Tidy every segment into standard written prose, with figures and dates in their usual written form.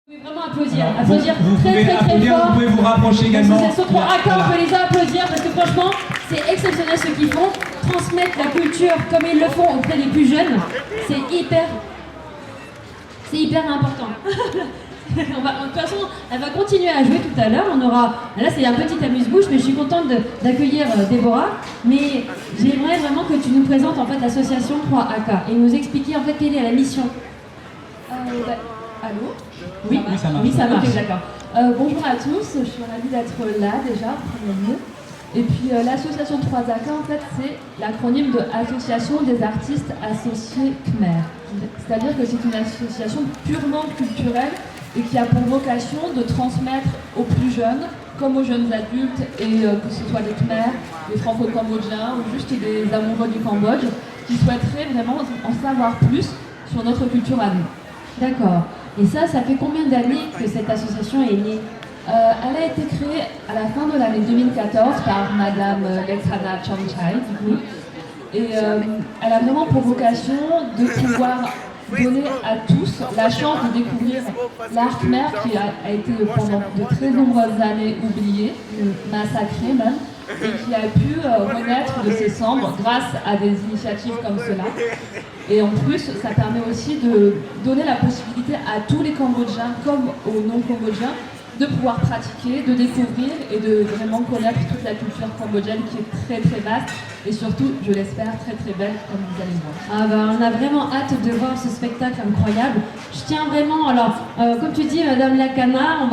Vous pouvez vraiment applaudir, applaudir vous très pouvez très très applaudir, fort. vous pouvez vous rapprocher également. L'association 3AK, on peut les applaudir parce que franchement, c'est exceptionnel ce qu'ils font. Transmettre la culture comme ils le font auprès des plus jeunes, c'est hyper important. De toute façon, elle va continuer à jouer tout à l'heure. On aura, là c'est un petit amuse-bouche, mais je suis contente d'accueillir Déborah. Mais j'aimerais vraiment que tu nous présentes en fait l'association 3AK et nous expliquer en fait quelle est la mission. Allô? Oui, ça marche. Oui, ça marche. Okay, d'accord. Bonjour à tous, je suis ravie d'être là déjà, en premier lieu. Et puis l'association 3AK, en fait, c'est l'acronyme de Association des artistes associés Khmer. C'est-à-dire que c'est une association purement culturelle et qui a pour vocation de transmettre aux plus jeunes, comme aux jeunes adultes, et que ce soit les Khmer, les Franco-Cambodgiens ou juste des amoureux du Cambodge, qui souhaiteraient vraiment en savoir plus sur notre culture à nous. D'accord. Et ça fait combien d'années que cette association est née? Elle a été créée à la fin de l'année 2014 par Madame Lexana Chamchai. Et elle a vraiment pour vocation de pouvoir donner à tous la chance de découvrir l'art khmer qui a été pendant de très nombreuses années oublié, massacré même, et qui a pu renaître de ses cendres grâce à des initiatives comme cela. Et en plus, ça permet aussi de donner la possibilité à tous les Cambodgiens, comme aux non-Cambodgiens, de pouvoir pratiquer, de découvrir et de vraiment connaître toute la culture cambodgienne qui est très très vaste et surtout, je l'espère, très très belle comme vous allez voir. Ah ben, on a vraiment hâte de voir ce spectacle incroyable. Je tiens vraiment, alors comme tu dis, Madame Lacana,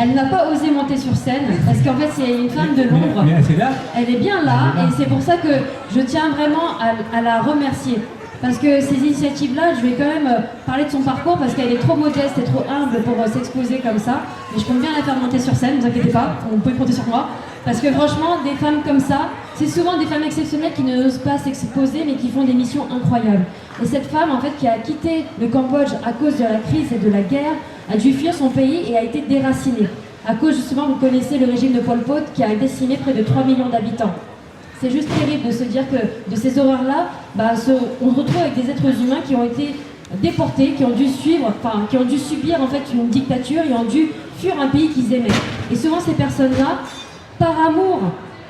elle n'a pas osé monter sur scène parce qu'en fait c'est une femme de l'ombre. Mais elle est là. Elle est bien là et c'est pour ça que je tiens vraiment à la remercier. Parce que ces initiatives-là, je vais quand même parler de son parcours parce qu'elle est trop modeste et trop humble pour s'exposer comme ça. Mais je compte bien la faire monter sur scène, ne vous inquiétez pas, vous pouvez compter sur moi. Parce que franchement, des femmes comme ça, c'est souvent des femmes exceptionnelles qui n'osent pas s'exposer mais qui font des missions incroyables. Et cette femme, en fait, qui a quitté le Cambodge à cause de la crise et de la guerre, a dû fuir son pays et a été déracinée. À cause, justement, vous connaissez le régime de Pol Pot qui a décimé près de 3 millions d'habitants. C'est juste terrible de se dire que de ces horreurs-là, on se retrouve avec des êtres humains qui ont été déportés, qui ont dû subir en fait une dictature et ont dû fuir un pays qu'ils aimaient. Et souvent ces personnes-là, par amour,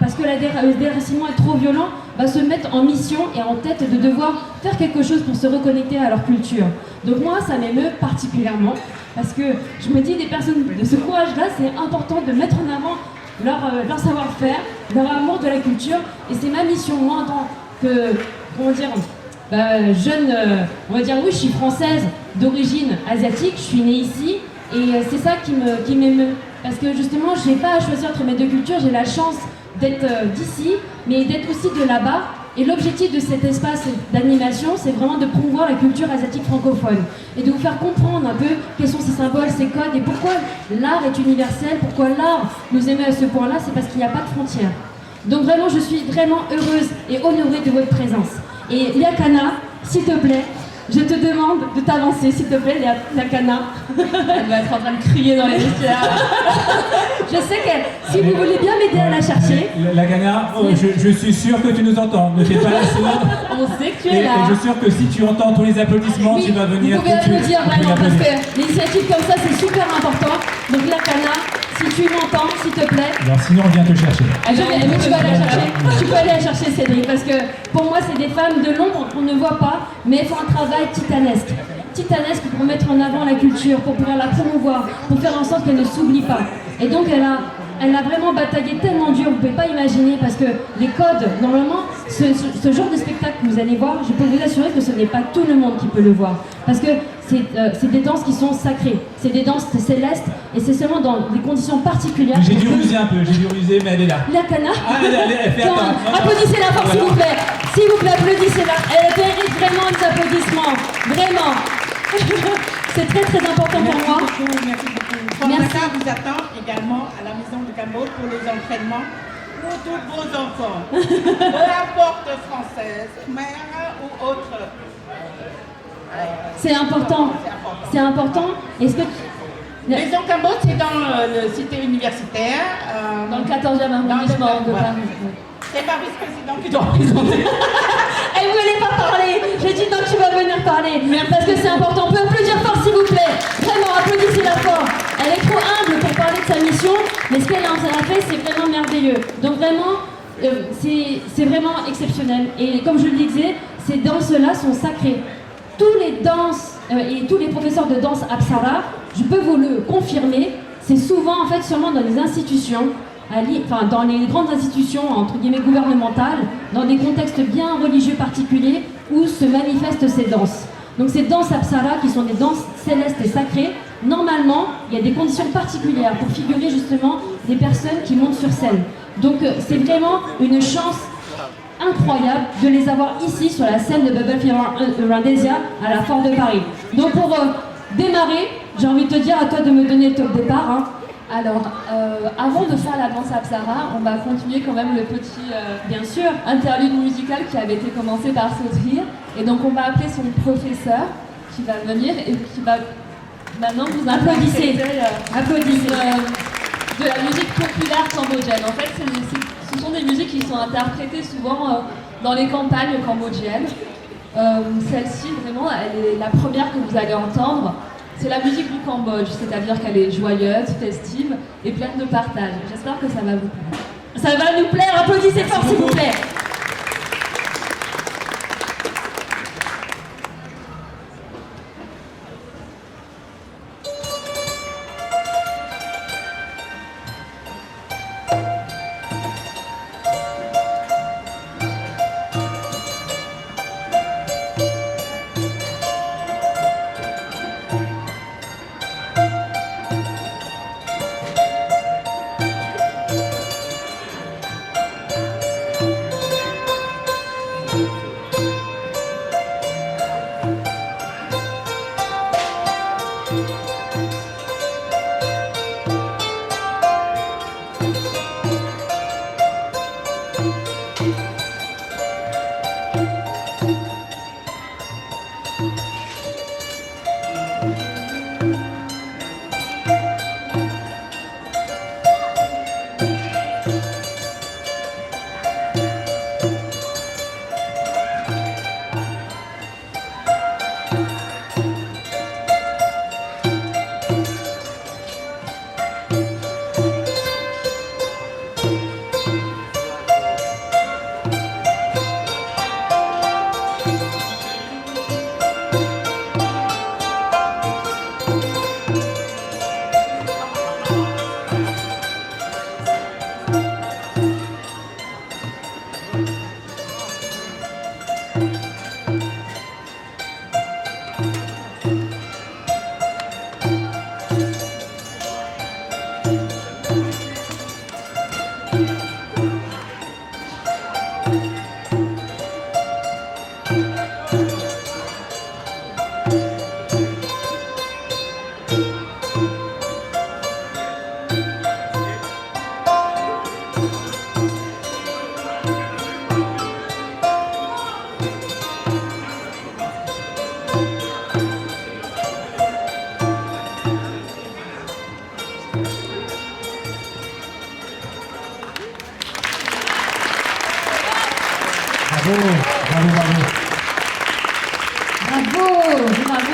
parce que le déracinement est trop violent, se mettent en mission et en tête de devoir faire quelque chose pour se reconnecter à leur culture. Donc moi, ça m'émeut particulièrement, parce que je me dis, des personnes de ce courage-là, c'est important de mettre en avant leur savoir-faire, leur amour de la culture, et c'est ma mission, moi, en tant que, jeune, on va dire, oui, je suis française, d'origine asiatique, je suis née ici, et c'est ça qui m'émeut, parce que justement, je n'ai pas à choisir entre mes deux cultures, j'ai la chance d'être d'ici, mais d'être aussi de là-bas. Et l'objectif de cet espace d'animation, c'est vraiment de promouvoir la culture asiatique francophone et de vous faire comprendre un peu quels sont ces symboles, ces codes et pourquoi l'art est universel, pourquoi l'art nous émeut à ce point-là, c'est parce qu'il n'y a pas de frontières. Donc vraiment, je suis vraiment heureuse et honorée de votre présence. Et Lacana, s'il te plaît, je te demande de t'avancer, s'il te plaît, Lacana. Elle va être en train de crier dans les vestiaires. Je sais que si vous voulez bien m'aider à la chercher. Lacana, je suis sûr que tu nous entends. Ne fais pas la sourde. On sait que tu es là. Et je suis sûr que si tu entends tous les applaudissements, oui, tu vas venir. Vous pouvez applaudir vraiment parce que l'initiative comme ça, c'est super important. Donc Lacana, si tu m'entends, s'il te plaît. Alors sinon, on vient te chercher. Mais tu vas aller la chercher. Tu peux aller la chercher, Cédric, parce que pour moi, c'est des femmes de l'ombre qu'on ne voit pas, mais elles font un travail titanesque. Titanesque pour mettre en avant la culture, pour pouvoir la promouvoir, pour faire en sorte qu'elle ne s'oublie pas. Et donc elle a vraiment bataillé tellement dur, vous ne pouvez pas imaginer, parce que les codes, normalement, ce genre de spectacle que vous allez voir, je peux vous assurer que ce n'est pas tout le monde qui peut le voir. Parce que c'est des danses qui sont sacrées, c'est des danses célestes, et c'est seulement dans des conditions particulières. J'ai dû ruser un peu, mais elle est là. Lacana. Ah, elle fait attendre. Applaudissez-la fort, s'il vous plaît. S'il vous plaît, applaudissez-la. Elle mérite vraiment des applaudissements. Vraiment. C'est très très important pour moi. Merci beaucoup. Merci. vous attend également à la maison du Cambodge pour les entraînements pour tous vos enfants. Peu importe française, mère ou autre. C'est important. C'est important. Est-ce que Maison Cambodge, c'est dans le cité universitaire. dans le 14e arrondissement de Paris. C'est ma vice-présidente qui doit présenter. Elle voulait pas parler. J'ai dit non, tu vas venir parler. Parce que c'est important. On peut applaudir fort, s'il vous plaît. Vraiment, applaudissez-la fort. merveilleux. Donc vraiment, c'est vraiment exceptionnel. Et comme je le disais, ces danses-là sont sacrées. Tous les danses et tous les professeurs de danse Apsara, je peux vous le confirmer, c'est souvent en fait sûrement dans les institutions, enfin dans les grandes institutions entre guillemets gouvernementales, dans des contextes bien religieux particuliers où se manifestent ces danses. Donc ces danses Apsara qui sont des danses célestes et sacrées, normalement il y a des conditions particulières pour figurer justement des personnes qui montent sur scène. Donc c'est vraiment une chance incroyable de les avoir ici sur la scène de Bubble Finlandesia à la Foire de Paris. Donc pour démarrer, j'ai envie de te dire à toi de me donner le top départ. Hein. Alors, avant de faire la danse Apsara, on va continuer quand même le petit Bien sûr, interlude musical qui avait été commencé par Sotrir. Et donc on va appeler son professeur qui va venir et qui va maintenant vous applaudissez, applaudissez. De la musique populaire cambodgienne. En fait, ce sont des musiques qui sont interprétées souvent dans les campagnes cambodgiennes. Celle-ci, vraiment, elle est la première que vous allez entendre. C'est la musique du Cambodge, c'est-à-dire qu'elle est joyeuse, festive et pleine de partage. J'espère que ça va vous plaire. Ça va nous plaire, applaudissez fort s'il vous plaît.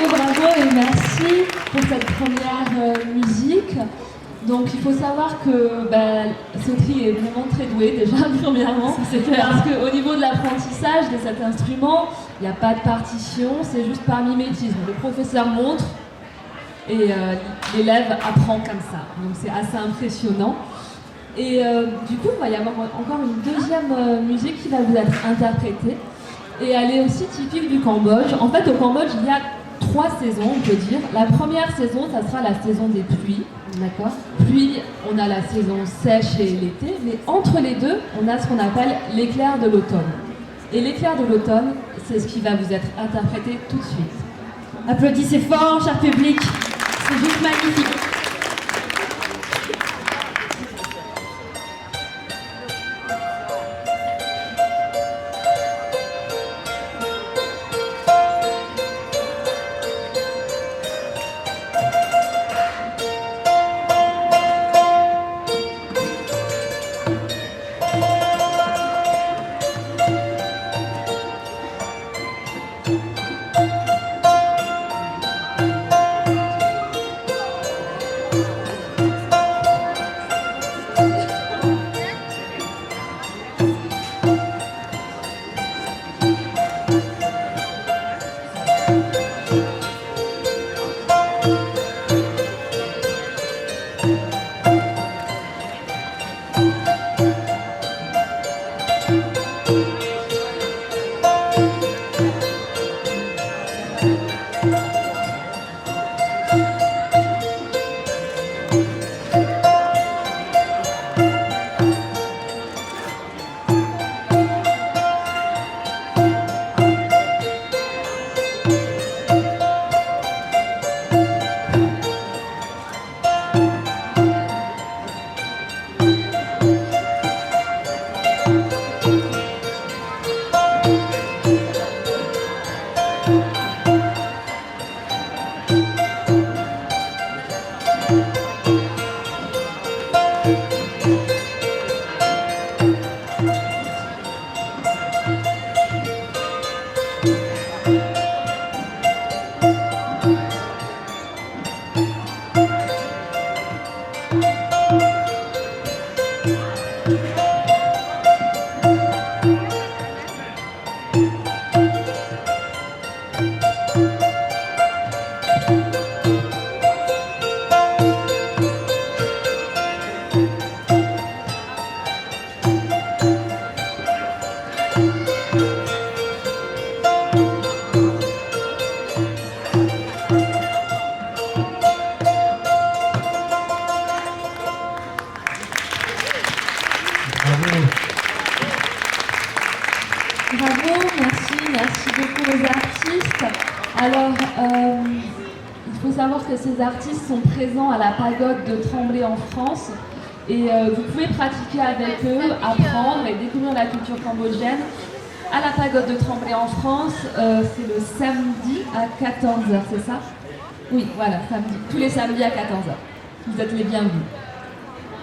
Bravo et merci pour cette première musique. Donc il faut savoir que Sotri est vraiment très doué déjà premièrement, parce qu'au niveau de l'apprentissage de cet instrument, il n'y a pas de partition, c'est juste par mimétisme. Le professeur montre et l'élève apprend comme ça, donc c'est assez impressionnant. Et du coup, il va y avoir encore une deuxième musique qui va vous être interprétée. Et elle est aussi typique du Cambodge. En fait, au Cambodge, il y a 3 saisons, on peut dire. La première saison, ça sera la saison des pluies. D'accord. Puis, on a la saison sèche et l'été. Mais entre les deux, on a ce qu'on appelle l'éclair de l'automne. Et l'éclair de l'automne, c'est ce qui va vous être interprété tout de suite. Applaudissez fort, cher public. C'est juste magnifique. beaucoup aux artistes. Alors, il faut savoir que ces artistes sont présents à la pagode de Tremblay en France. Et vous pouvez pratiquer avec eux, apprendre et découvrir la culture cambodgienne à la pagode de Tremblay en France. C'est le samedi à 14h, c'est ça? Oui, voilà, samedi. Tous les samedis à 14h. Vous êtes les bienvenus.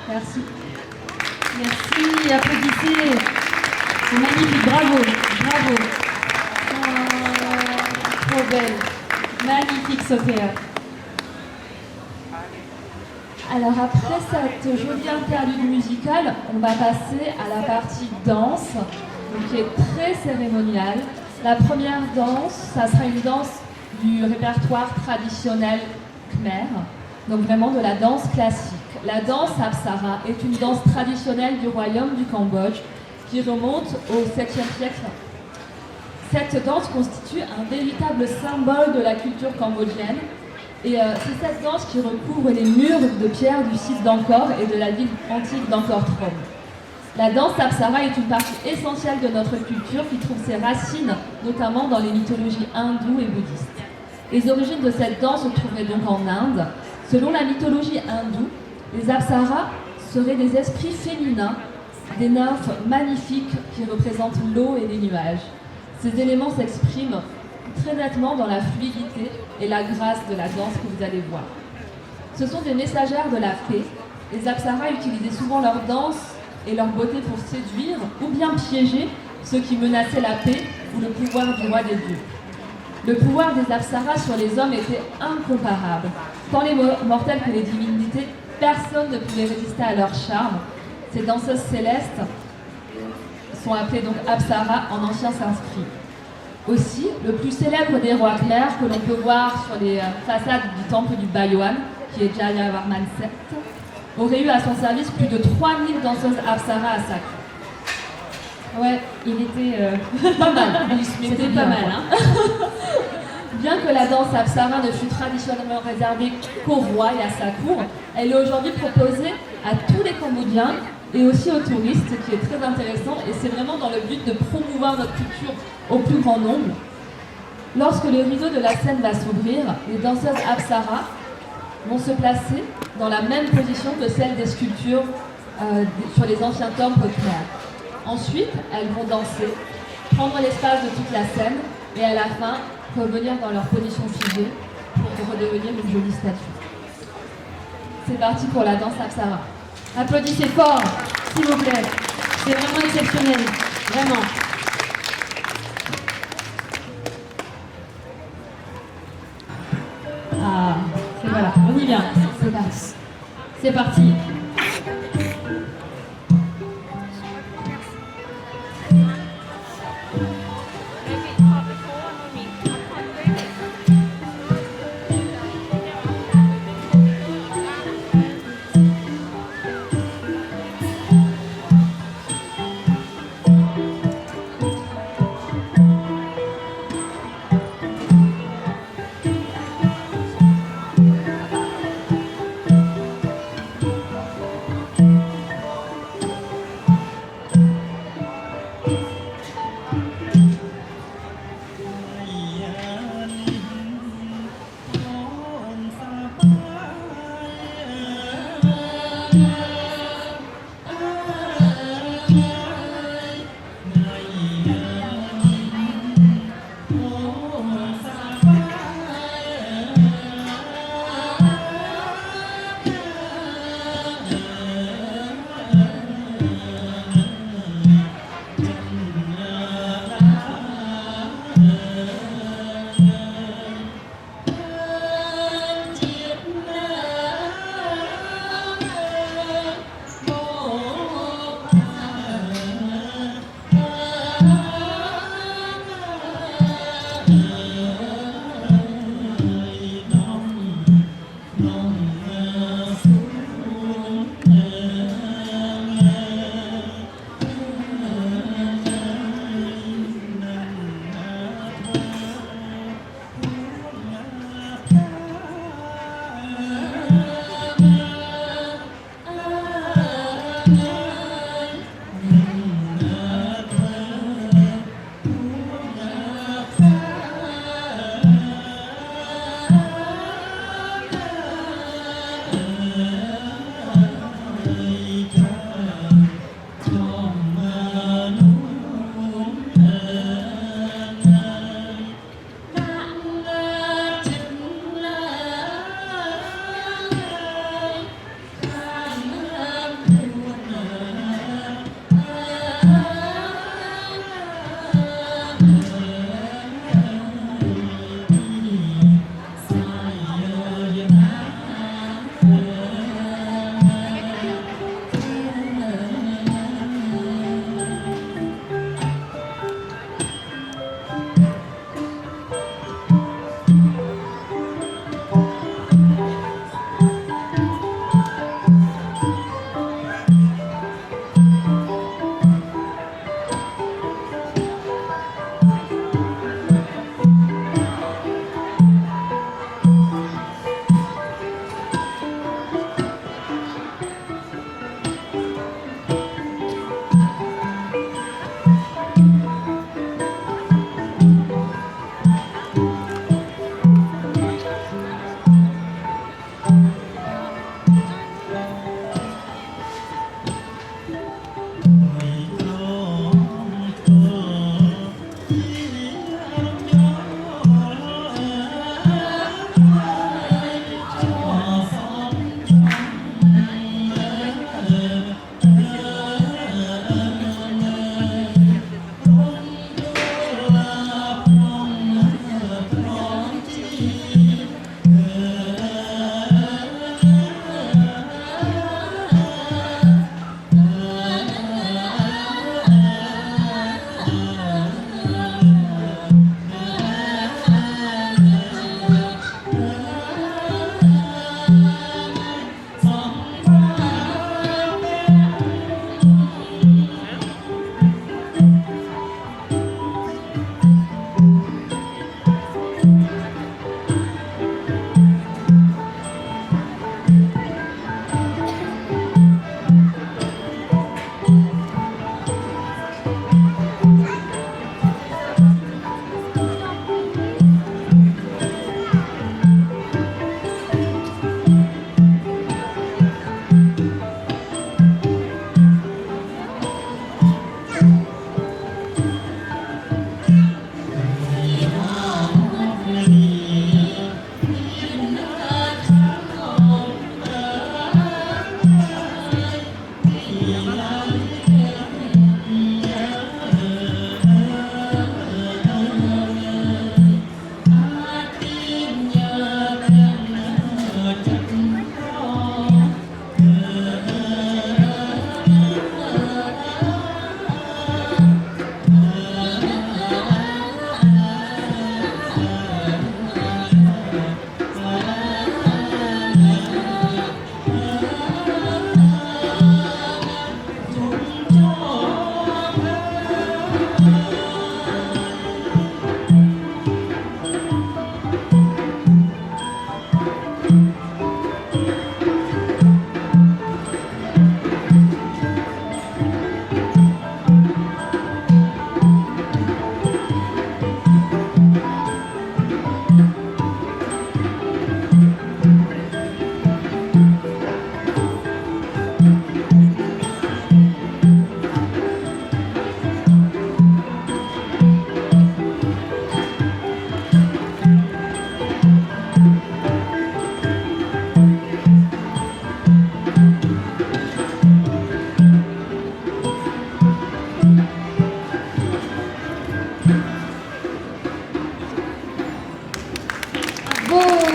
Merci. Merci, applaudissez. C'est magnifique, bravo, bravo. Oh, trop belle. Magnifique, Sophia. Alors après cette jolie interlude musicale, on va passer à la partie danse, donc qui est très cérémoniale. La première danse, ça sera une danse du répertoire traditionnel khmer, donc vraiment de la danse classique. La danse Apsara est une danse traditionnelle du royaume du Cambodge qui remonte au 7e siècle. Cette danse constitue un véritable symbole de la culture cambodgienne. Et c'est cette danse qui recouvre les murs de pierre du site d'Angkor et de la ville antique d'Angkor Thom. La danse Apsara est une partie essentielle de notre culture qui trouve ses racines notamment dans les mythologies hindoues et bouddhistes. Les origines de cette danse se trouveraient donc en Inde. Selon la mythologie hindoue, les Apsaras seraient des esprits féminins, des nymphes magnifiques qui représentent l'eau et les nuages. Ces éléments s'expriment très nettement dans la fluidité et la grâce de la danse que vous allez voir. Ce sont des messagères de la paix. Les Apsaras utilisaient souvent leur danse et leur beauté pour séduire ou bien piéger ceux qui menaçaient la paix ou le pouvoir du roi des dieux. Le pouvoir des Apsaras sur les hommes était incomparable. Tant les mortels que les divinités, personne ne pouvait résister à leur charme. Ces danseuses célestes sont appelées donc Apsara en ancien sanskrit. Aussi, le plus célèbre des rois khmers que l'on peut voir sur les façades du temple du Bayoan, qui est Jayavarman VII, aurait eu à son service plus de 3000 danseuses Apsara à sa queue. Ouais, il était Pas mal, il se mettait c'était bien, pas mal. quoi. Hein. Bien que la danse Apsara ne fût traditionnellement réservée qu'au roi et à sa cour, elle est aujourd'hui proposée à tous les Cambodgiens et aussi aux touristes, ce qui est très intéressant, et c'est vraiment dans le but de promouvoir notre culture au plus grand nombre. Lorsque le rideau de la scène va s'ouvrir, les danseuses Apsara vont se placer dans la même position que celle des sculptures sur les anciens temples khmers. Ensuite, elles vont danser, prendre l'espace de toute la scène, et à la fin, revenir dans leur position figée pour redevenir une jolie statue. C'est parti pour la danse Apsara. Applaudissez fort, s'il vous plaît. C'est vraiment exceptionnel, vraiment. Ah, c'est voilà, on y vient. C'est parti. C'est parti.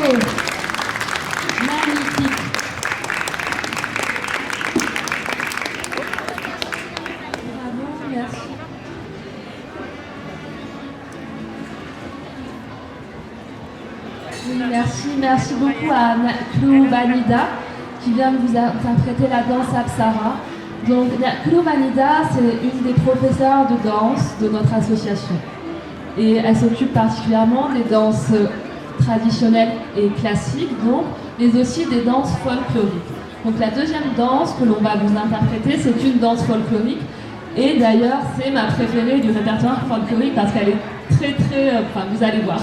Magnifique. Bravo, merci. Oui, merci beaucoup à Clou Vanida qui vient de vous interpréter la danse Apsara. Donc, Clou Vanida, c'est une des professeurs de danse de notre association. Et elle s'occupe particulièrement des danses traditionnelles et classiques, donc, mais aussi des danses folkloriques. Donc la deuxième danse que l'on va vous interpréter, c'est une danse folklorique. Et d'ailleurs, c'est ma préférée du répertoire folklorique parce qu'elle est enfin, vous allez voir.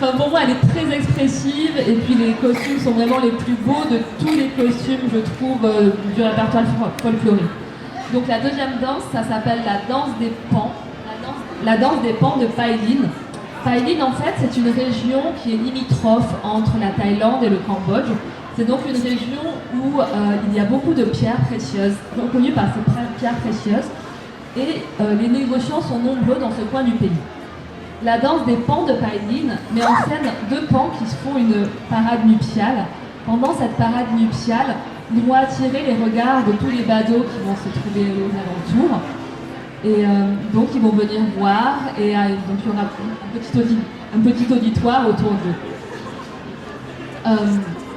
Enfin, pour moi, elle est très expressive et puis les costumes sont vraiment les plus beaux de tous les costumes, je trouve, du répertoire folklorique. Donc la deuxième danse, ça s'appelle la danse des pans. La danse des pans de Pailin. Pailin, en fait, c'est une région qui est limitrophe entre la Thaïlande et le Cambodge. C'est donc une région où il y a beaucoup de pierres précieuses, reconnues par ces pierres précieuses, et les négociants sont nombreux dans ce coin du pays. La danse des pans de Pailin met en scène deux pans qui se font une parade nuptiale. Pendant cette parade nuptiale, ils vont attirer les regards de tous les badauds qui vont se trouver aux alentours. Et donc ils vont venir voir et donc il y aura un petit auditoire autour d'eux.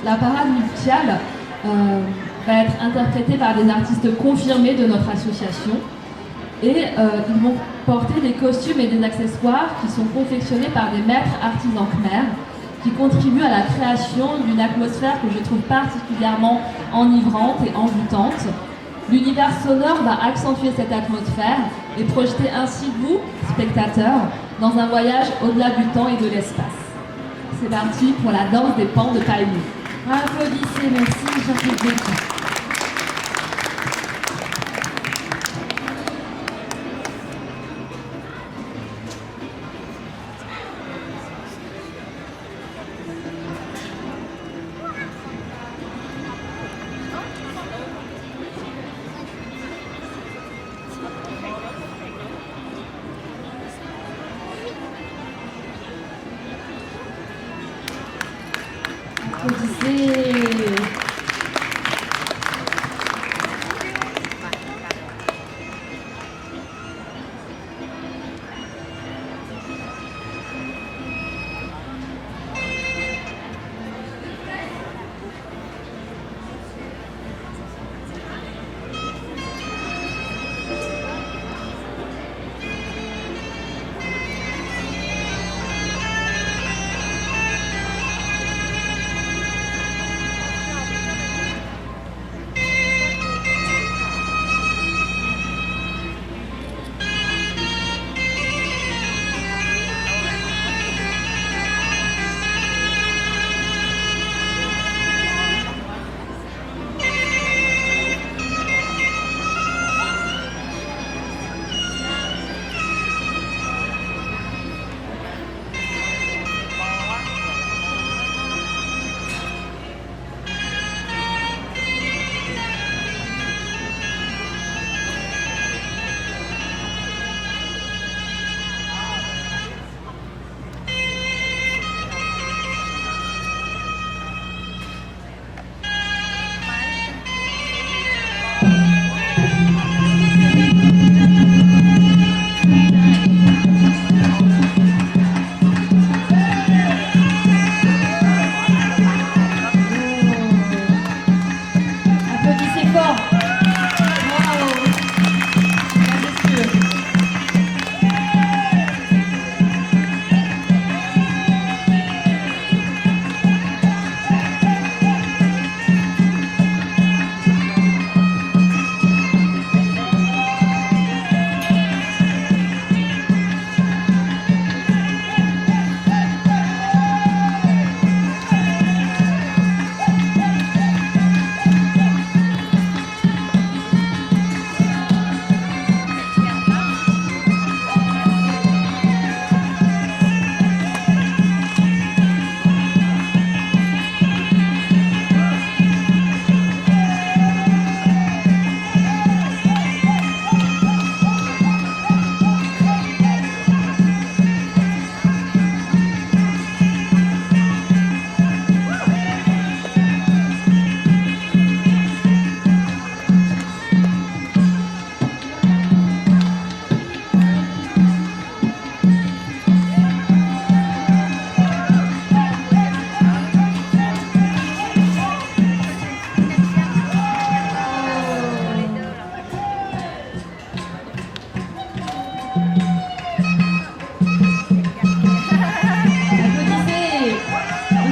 La parade nuptiale va être interprétée par des artistes confirmés de notre association et ils vont porter des costumes et des accessoires qui sont confectionnés par des maîtres artisans khmers qui contribuent à la création d'une atmosphère que je trouve particulièrement enivrante et envoûtante. L'univers sonore va accentuer cette atmosphère et projeter ainsi vous, spectateurs, dans un voyage au-delà du temps et de l'espace. C'est parti pour la danse des pans de Pailin. Applaudissez, merci, chers publics. Applaudissez.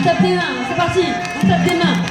tape des mains, c'est parti, on tape des mains.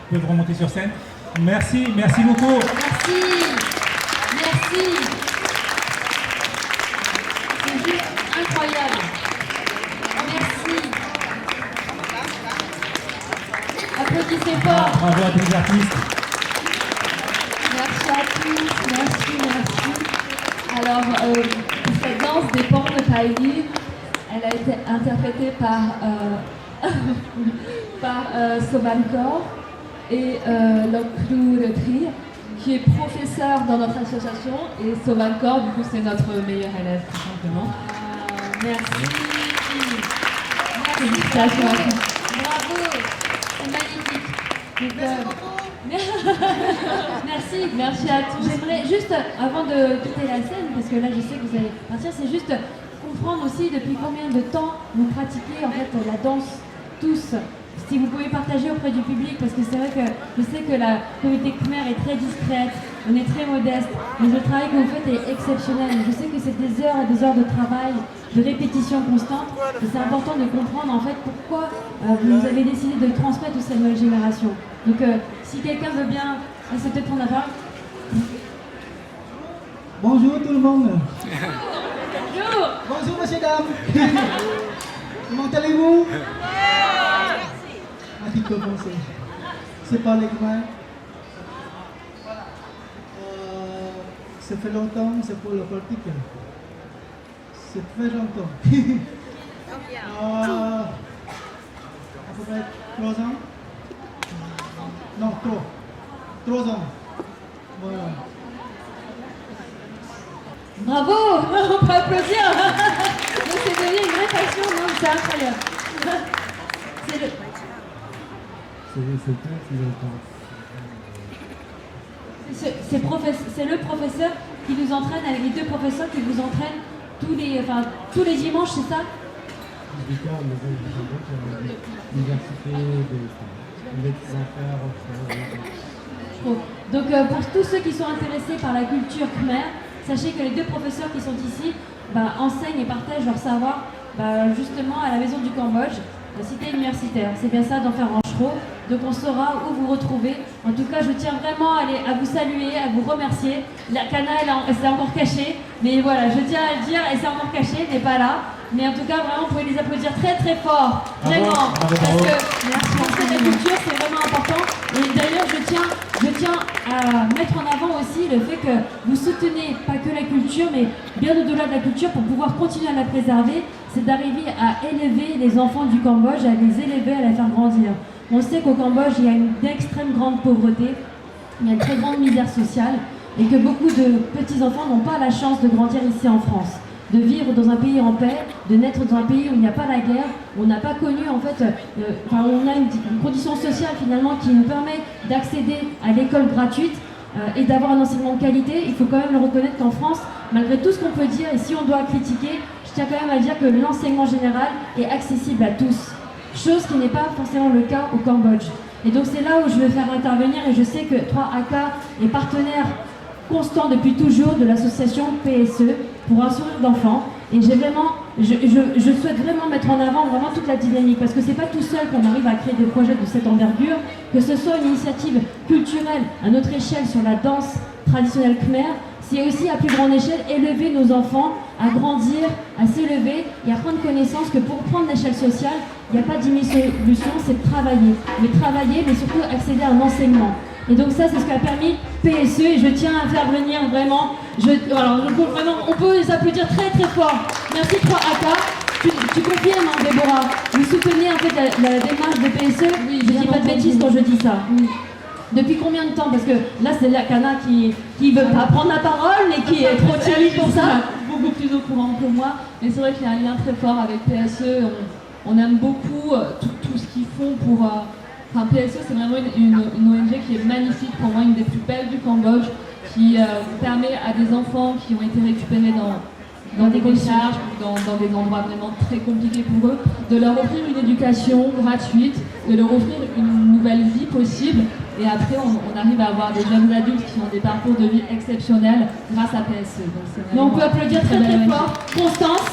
Vous pouvez remonter sur scène. Merci beaucoup. Merci. C'est juste incroyable. Merci. Applaudissez fort. Bravo à tous les artistes. Merci à tous, merci. Alors, cette danse des portes de Païli, elle a été interprétée par Sobankor et Loklu Retri, qui est professeur dans notre association, et Sobankor, du coup, c'est notre meilleur élève, tout simplement. Merci. Félicitations à tous. Bravo. C'est magnifique. Merci à tous. J'aimerais juste, avant de quitter la scène, parce que là je sais que vous allez partir, c'est juste comprendre aussi depuis combien de temps vous pratiquez en fait la danse tous. Si vous pouvez partager auprès du public, parce que c'est vrai que je sais que la communauté khmer est très discrète, on est très modeste, mais le travail que vous faites est exceptionnel. Je sais que c'est des heures et des heures de travail, de répétition constante, et c'est important de comprendre en fait pourquoi vous avez décidé de transmettre à cette nouvelle génération. Donc si quelqu'un veut bien, c'est peut-être prendre la parole. Bonjour tout le monde. Bonjour. Bonjour monsieur, dames. Comment allez-vous? Un petit peu français. C'est pas les khmer. Ça fait longtemps, c'est pour le politique. C'est très longtemps. À peu près 3 ans. Non, 3 ans. Voilà. Bravo. On peut applaudir. Donc c'est devenu une vraie passion, non? C'est incroyable. C'est le professeur qui nous entraîne, avec les 2 professeurs qui vous entraînent tous les dimanches, c'est ça? Donc pour tous ceux qui sont intéressés par la culture khmer, sachez que les 2 professeurs qui sont ici enseignent et partagent leur savoir justement à la Maison du Cambodge, la cité universitaire. C'est bien ça, d'Enfer Ranchereau. donc on saura où vous retrouver. En tout cas, je tiens vraiment à vous saluer, à vous remercier. La Cana, elle s'est encore cachée, mais voilà, je tiens à le dire, elle s'est encore cachée, elle n'est pas là. Mais en tout cas, vraiment, vous pouvez les applaudir très très fort, vraiment, bravo, parce bravo. que la culture, c'est vraiment important. Et d'ailleurs, je tiens à mettre en avant aussi le fait que vous soutenez pas que la culture, mais bien au-delà de la culture, pour pouvoir continuer à la préserver, c'est d'arriver à élever les enfants du Cambodge, à les élever, à les faire grandir. On sait qu'au Cambodge, il y a une extrême grande pauvreté, il y a une très grande misère sociale, et que beaucoup de petits-enfants n'ont pas la chance de grandir ici en France, de vivre dans un pays en paix, de naître dans un pays où il n'y a pas la guerre, où on n'a pas connu en fait, on a une condition sociale finalement qui nous permet d'accéder à l'école gratuite et d'avoir un enseignement de qualité. Il faut quand même le reconnaître qu'en France, malgré tout ce qu'on peut dire, et si on doit critiquer, je tiens quand même à dire que l'enseignement général est accessible à tous, chose qui n'est pas forcément le cas au Cambodge. Et donc c'est là où je veux faire intervenir, et je sais que 3AK est partenaire constant depuis toujours de l'association PSE pour un sourire d'enfant, et je souhaite vraiment mettre en avant vraiment toute la dynamique, parce que c'est pas tout seul qu'on arrive à créer des projets de cette envergure, que ce soit une initiative culturelle à notre échelle sur la danse traditionnelle khmer, c'est aussi à plus grande échelle élever nos enfants à grandir, à s'élever et à prendre connaissance que pour prendre l'échelle sociale, il n'y a pas d'10 000 solutions, c'est de travailler, mais surtout accéder à un enseignement. Et donc ça, c'est ce qu'a permis PSE, et je tiens à faire venir vraiment, on peut les applaudir très très fort. Merci 3AK. Tu confirmes, hein, Déborah, vous soutenez en fait la démarche de PSE, oui, je dis pas de bêtises quand je dis ça. Oui. Depuis combien de temps? Parce que là, c'est la Cana qui veut pas prendre la parole, mais qui est trop timide pour ça. Beaucoup plus au courant que moi, mais c'est vrai qu'il y a un lien très fort avec PSE. On aime beaucoup tout ce qu'ils font pour... PSE, c'est vraiment une ONG qui est magnifique, pour moi une des plus belles du Cambodge, qui permet à des enfants qui ont été récupérés dans des décharges, dans des endroits vraiment très compliqués pour eux, de leur offrir une éducation gratuite, de leur offrir une nouvelle vie possible. Et après, on arrive à avoir des jeunes adultes qui ont des parcours de vie exceptionnels grâce à PSE. Donc on peut applaudir très très fort Constance.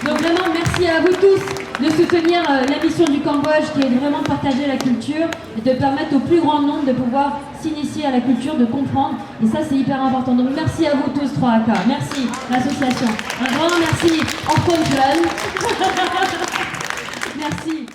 Donc vraiment, merci à vous tous de soutenir la mission du Cambodge, qui est vraiment de partager la culture et de permettre au plus grand nombre de pouvoir s'initier à la culture, de comprendre. Et ça, c'est hyper important. Donc merci à vous tous 3AK. Merci l'association. Un grand merci Antoine Jeune. Merci.